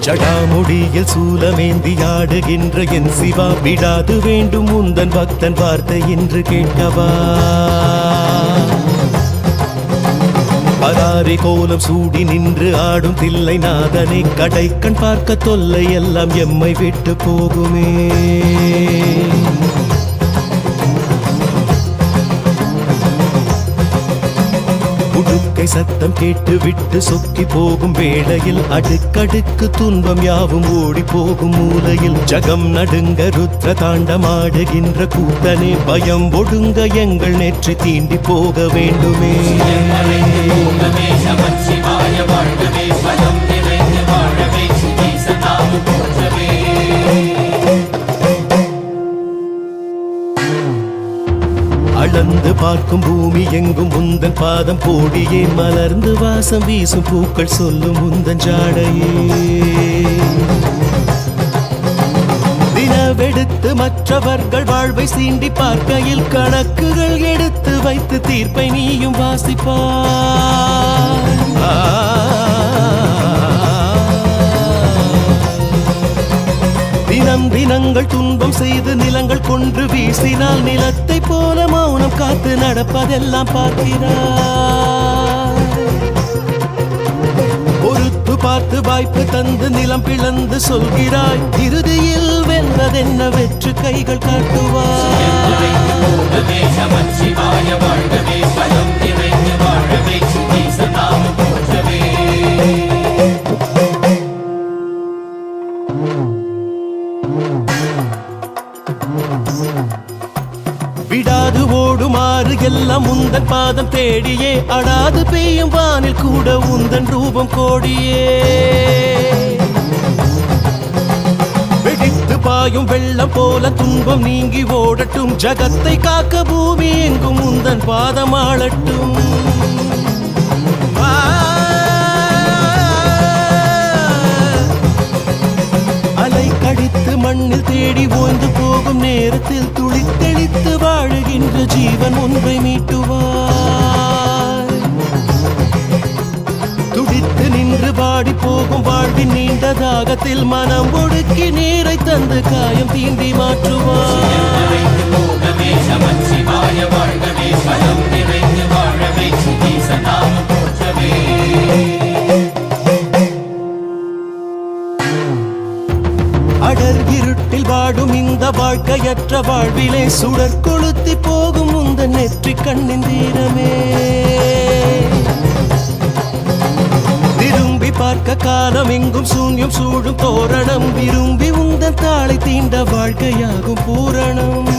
ஜடாமுடியில் சூலமேந்தி ஆடுகின்ற என் சிவா விடாது வேண்டும் உந்தன் பக்தன் வார்த்தை என்று கேட்கவா பராரி கோலம் சூடி நின்று ஆடும் தில்லை நாதனை கடைக்கண் பார்க்க தொல்லை எல்லாம் எம்மை விட்டு போகுமே உடுக்கை சத்தம் கேட்டு விட்டு சொக்கி போகும் வேளையில் அடுக்கடுக்கு துன்பம் யாவும் ஓடி போகும் மூலையில் ஜகம் நடுங்க ருத்ர தாண்டமாடுகின்ற கூத்தனே பயம் ஒடுங்க எங்கள் நெற்றி தீண்டி போக வேண்டுமே அளந்து பார்க்கும் பூமி எங்கும் உந்தன் பாதம் போடியே மலர்ந்து வாசம் வீசும் பூக்கள் சொல்லும் உந்தன் ஜாடையே தினவெடுத்து மற்றவர்கள் வாழ்வை சீண்டி பார்க்கையில் கணக்குகள் எடுத்து வைத்து தீர்ப்பை நீயும் வாசிப்பாய் தினம் தினங்கள் துன்பம் செய்து நிலங்கள் கொன்று வீசினால் நிலத்தை போல மௌனம் காத்து நடப்பதெல்லாம் பார்க்கிறார் பொறுத்து பார்த்து வாய்ப்பு தந்து நிலம் பிளந்து சொல்கிறாய் இறுதியில் வென்றதென்ன வெற்று கைகள் காட்டுவார் விடாது ஓடுமாறு எல்லாம் உந்தன் பாதம் தேடியே அடாது பெய்யும் வானில் கூட உந்தன் ரூபம் கோடியே வெடித்து பாயும் வெள்ளம் போல துன்பம் நீங்கி ஓடட்டும் ஜகத்தை காக்க பூமி எங்கும் உந்தன் பாதம் ஆளட்டும் அலை கடித்து மண்ணில் தேடி ஓய்ந்து போகும் நேரத்தில் துளி தெளித்து வாழுகின்ற ஜீவன் ஒன்றை மீட்டுவார் துடித்து நின்று வாடி போகும் வாழ்வின் நீண்ட தாகத்தில் மனம் ஒடுக்கி நீரை தந்து காயம் தீண்டி மாற்றுவார் அடர் இருட்டில் வாடும் இந்த வாழ்க்கையற்ற வாழ்விலே சுடர் கொளுத்தி போகும் உந்தன் நெற்றி கண்ணின் தீரமே திரும்பி பார்க்க காலம் எங்கும் சூன்யம் சூடும் தோரணம் விரும்பி உந்தன் தாளை தீண்ட வாழ்க்கையாகும் பூரணம்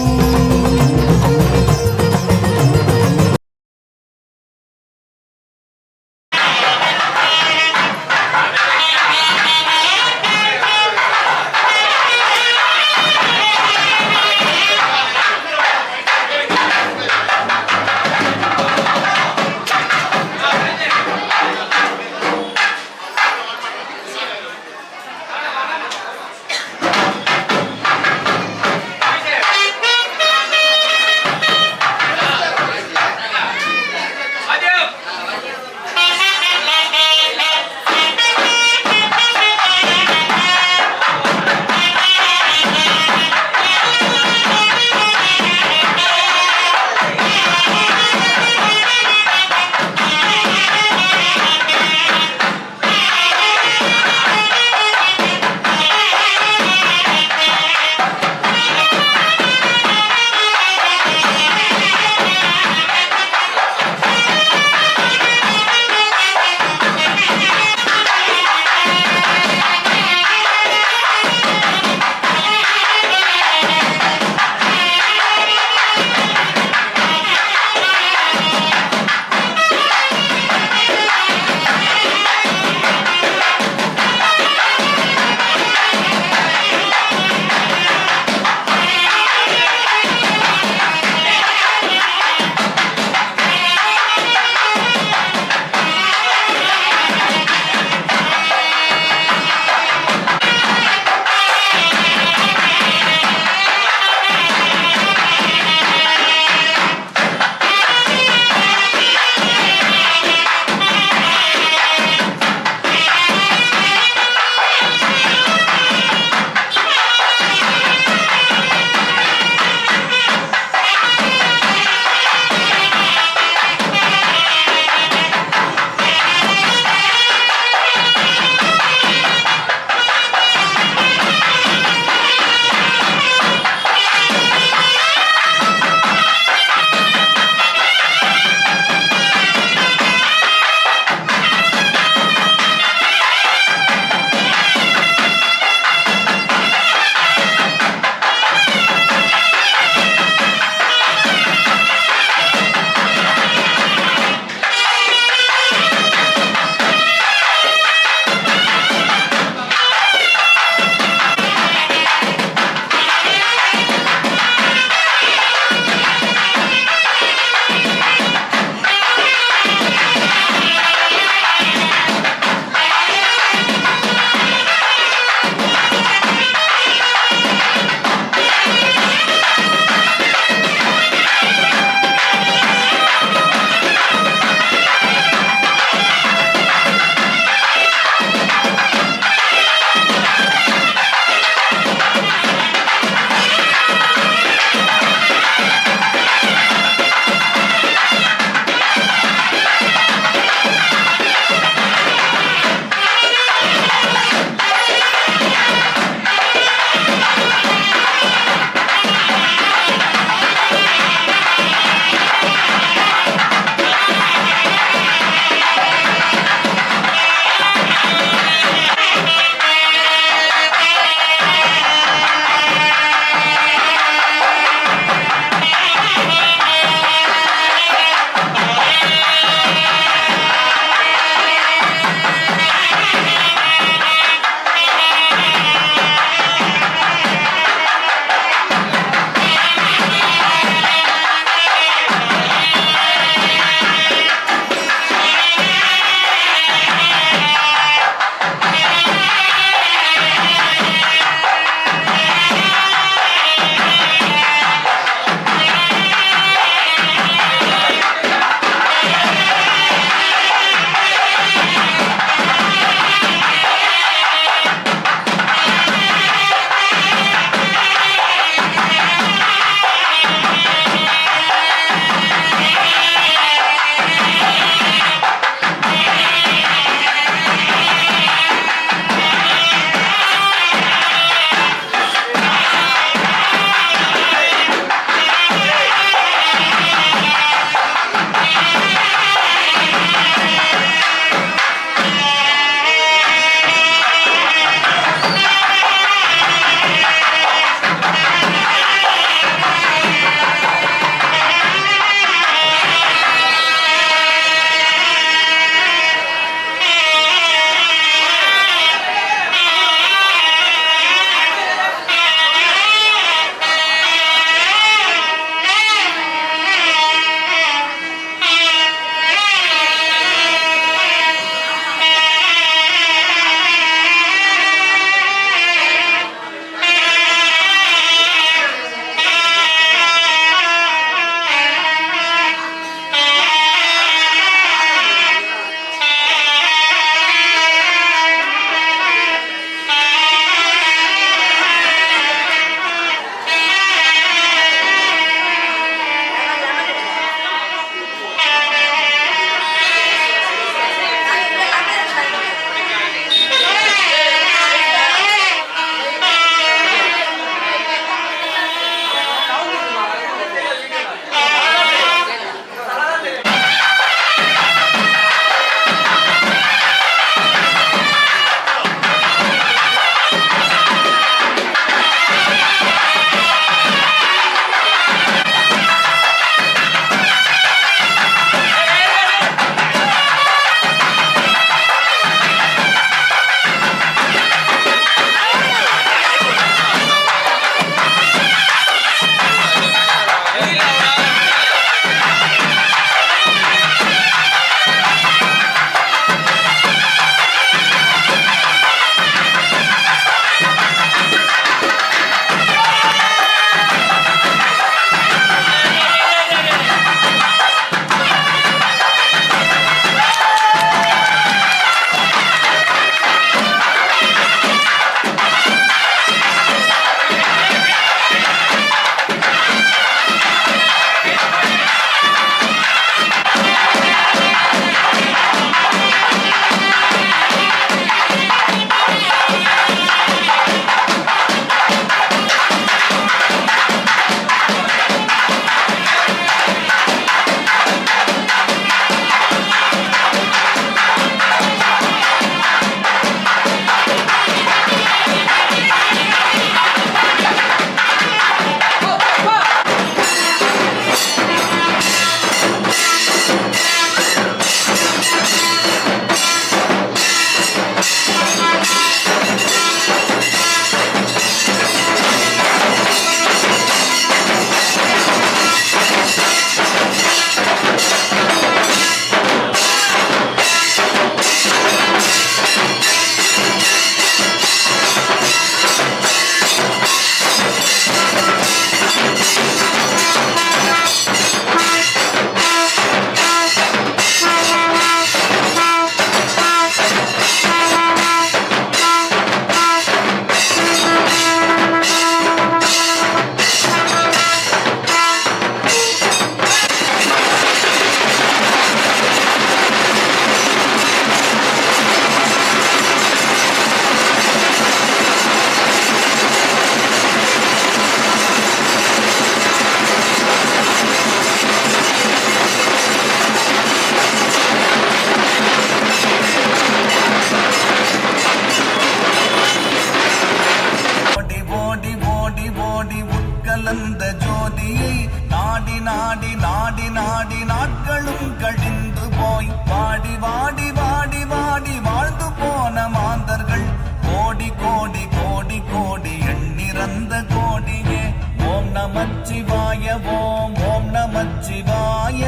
பிறந்த ஜோதியை நாடி நாடி நாடி நாடி நாட்களும் கழிந்து போய் வாடி வாடி வாடி வாடி வாழ்ந்து போன மாந்தர்கள் கோடி கோடி கோடி கோடி எண்ணிறந்த கோடியே. ஓம் நமச்சிவாய ஓம் ஓம் நமச்சிவாய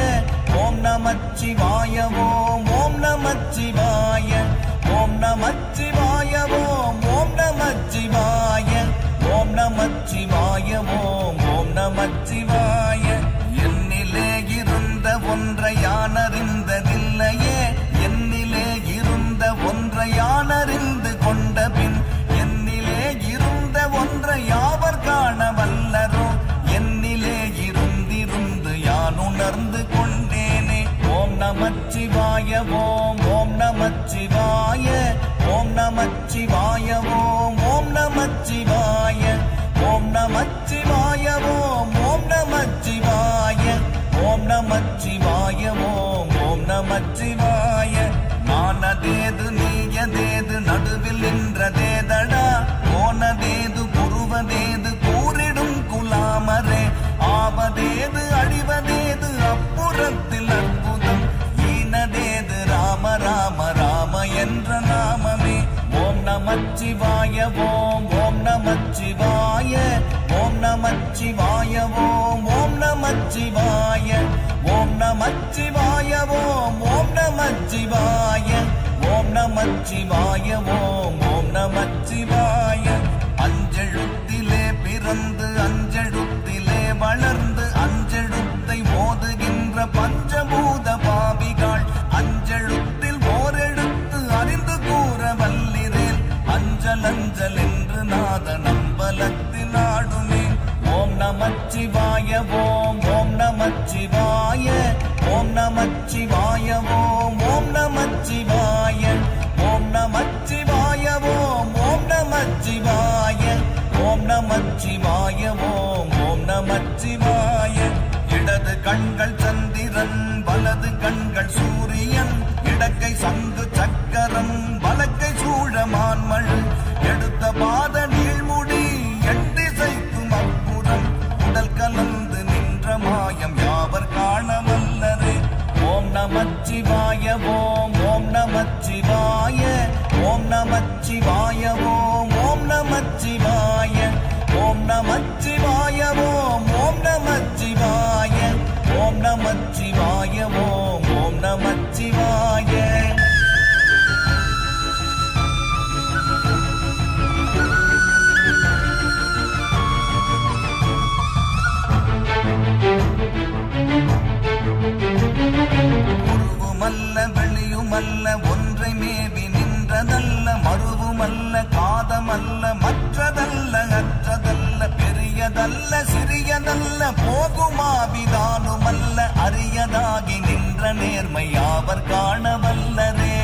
ஓம் நமச்சிவாய ஓம் ஓம் நமச்சிவாய ஓம் நமச்சிவாய ஓம் ஓம் நமச்சிவாய ஓம் நமச்சிவாய ஓம் ஓம் நமச்சிவாய. என்னிலே இருந்த ஒன்றை யானறிந்ததில்லையே, என்னிலே இருந்த ஒன்றை யானறிந்து கொண்ட பின் என்னிலே இருந்த ஒன்றை யாவர் காண வல்லரோ, என்னிலே இருந்திருந்து யான் உணர்ந்து கொண்டேனே. ஓம் நமச்சிவாய ஓம் ஓம் நமச்சிவாய ஓம் நமச்சிவாய ஓம் ஓம் நமச்சிவாய ஓம் நமச்சிவாய ஓம் ஓம் நமச்சிவாய ஓம் நமச்சிவாய ஓம் ஓம் நமச்சிவாய. நானதேது நீயதேது நடுவில் நின்றதேதடா, போனதேது புருவதேது கூறிடும் குலாமரே, ஆவதேது அழிவதேது அப்புறத்தில் அற்புதம், ஈனதேது ராம ராம ராம என்ற நாமமே. ஓம் நமச்சிவாய ஓம் ஓம் நமச்சிவாய ஓம் நமச்சிவாய ஓம் ஓம் நமச்சிவாய ஓம் நமச்சிவாய ஓம் ஓம் நமச்சிவாய ஓம் நமச்சிவாய ஓம் ஓம் நமச்சிவாய. அஞ்செழுத்திலே பிறந்து அஞ்செழுத்திலே வளர்ந்து அஞ்செழுத்தை ஓதுகின்ற பஞ்சபூத பாவிகள் அஞ்செழுத்தில் ஓரெழுத்து அறிந்து கூற வல்லிரேல், அஞ்சல் அஞ்சல் என்று நாத நம்பலத்தில் ஆடுனேன். ஓம் நமச்சிவாய ஓம் ஓம் நமச்சிவாய ஓம் நமச்சிவாய ஓம் ஓம் நமச்சிவாய ஓம் நமச்சிவாய ஓம் ஓம் நமச்சிவாய ஓம் நமச்சிவாய ஓம் ஓம் நமச்சிவாய. இடது கண்கள் சந்திரன் வலது கண்கள் சூரியன், இடக்கை சங்கு சக்கரம் வலக்கை சூழமான்மழு, எடுத்த பாத நீழ்முடி எட்டிசைக்கும் அப்புறம் உடல் கலந்து நின்ற மாயம் யாவர் காண வல்லரே. ஓம் நமச்சிவாய ஓம் ஓம் நமச்சிவாய ஓம் நமச்சிவாய ஓம் ஓம் நமச்சிவாய ஓம் நமச்சிவாய ஓம் ஓம் நமச்சிவாய ஓம் நமச்சிவாய ஓம் ஓம் நமச்சிவாய. உருவுமல்ல வெளியுமல்ல ஒன்றை மேவி நின்றதல்ல, மறுவுமல்ல காதமல்ல மற்றதல்ல அற்றதல்ல, பெரியதல்ல சிறியதல்ல போகுமாவிதானுமல்ல, அரியதாகி நின்ற நேர்மை யாவர் காண வல்லரே.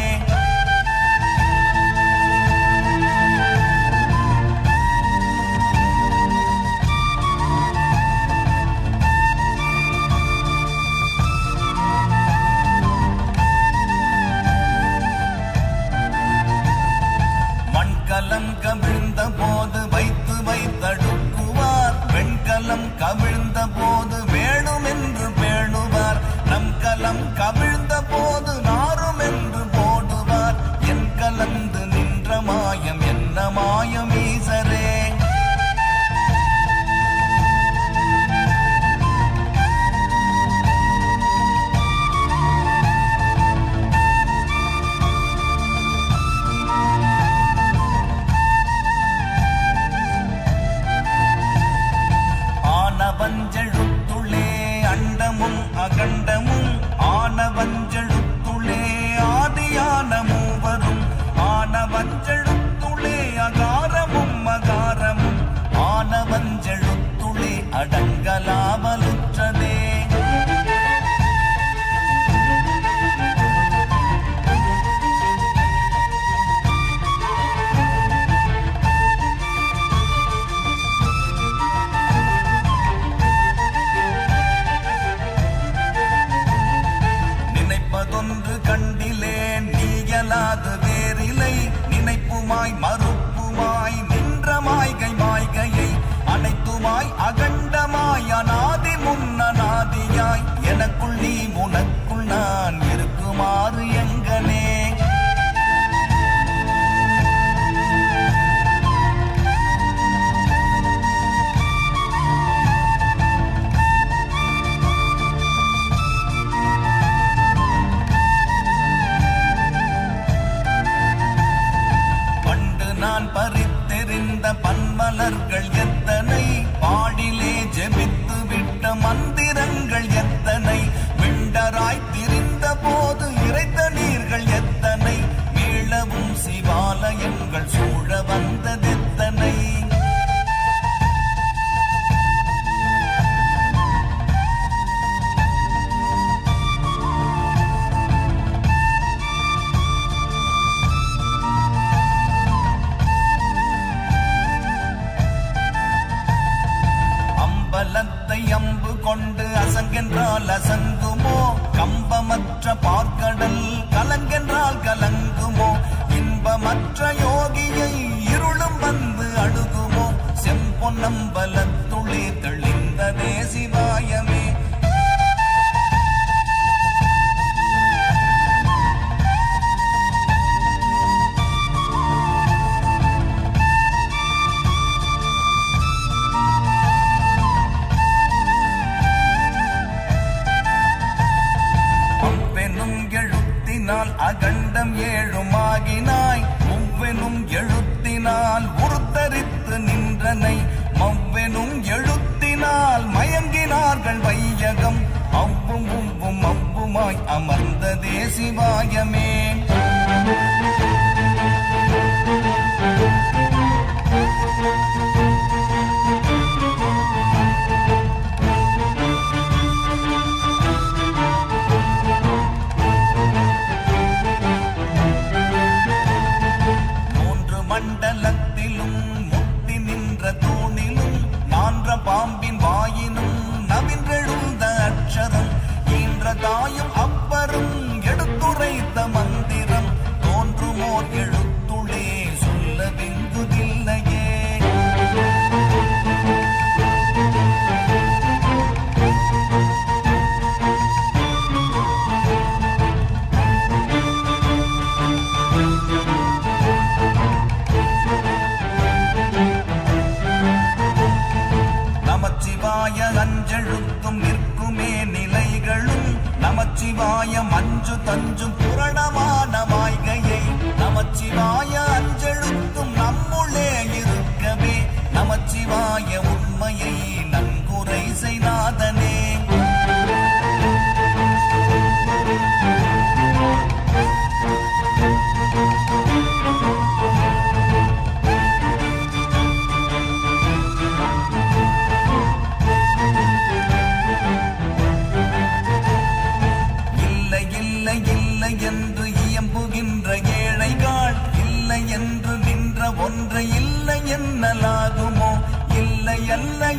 மண்கலம் கவிழ்ந்த போது வைத்து வைத்தடுக்குவார், வெண்கலம் கவிழ்ந்த போது வேணும் என்று பேணுவார், நம் கலம் கவிழ்ந்த போது நாரும் என்று போடுவார், என் கலந்து நின்ற மாயம் என்ன மாயம் ஈசரே. ஆனவஞ்செழுத்துளே அண்டமும் அகண்டமும், ஆனவஞ்செழுத்துளே ஆதியான மூவரும், ஆனவஞ்செழுத்துளே அகாரமும் அகாரமும், ஆனவஞ்செழுத்துளே அடங்கலாமலுற்றதே. நினைப்பதொன்று கண்டிலேன் நீயலாது வேறிலை, நினைப்புமாய் மறுப்புமாய் நின்ற மாய்கை மாய்கையை அனைத்துமாய் அகண்டமாய் எனக்குள் நீ உனக்குள் நான் இருக்குமாறு எங்கனே. நான் பறித்தெறிந்த பன்மலர்கள் எத்தனை, பாடிலே ஜெபித்து விட்ட மந்திரங்கள் எத்தனை, விண்டராய் திரிந்த போது இறைத்த நீர்கள் எத்தனை, மீளவும் சிவாலயங்கள் சூழ வந்ததெத்தனை. பலத்தை அம்பு கொண்டு அசங்கென்றால் அசங்குமோ, கம்பமற்ற பார்க்கடல் கலங்கென்றால் கலங்குமோ, இன்பமற்ற யோகியை இருளும் வந்து அணுகுமோ, செம்பொன்னம்பலத்துளே தெளிந்ததே சிவாயமே. அகண்டம் ஏழுமாகினாய், முவ்வெனும் எழுத்தினால் உருத்தரித்து நின்றனை, மவ்வெனும் எழுத்தினால் மயங்கினார்கள் வையகம், அவ்வும் உவ்வும் அவ்வுமாய் அமர்ந்ததே சிவாயமே. மண்டலத்திலும் முட்டி நின்ற தூணிலும் நான்ற பாம்பின் வாயினும் நவின்றெழுந்த அக்ஷரம், ஈன்ற தாயும் அப்பரும் எடுத்துரைத்த மந்திரம், தோன்றுமோர் எழுத்துளே சொல்ல வெங்குதில்லையே. நமச்சிவாய அஞ்செழுத்தும் நிற்குமே நிலைகளும், நமச்சிவாய மஞ்சு தஞ்சும் புரணமான மாய்கையை, நமச்சிவாய அஞ்செழுத்தும் நம்முள்ளே இருக்கவே, நமச்சிவாய உண்மையை நன்குரை செய்நாதனே. என்று இயம்புகின்ற ஏழைகள், இல்லை என்று நின்ற ஒன்றை இல்லை என்னலாகுமோ, இல்லை அல்ல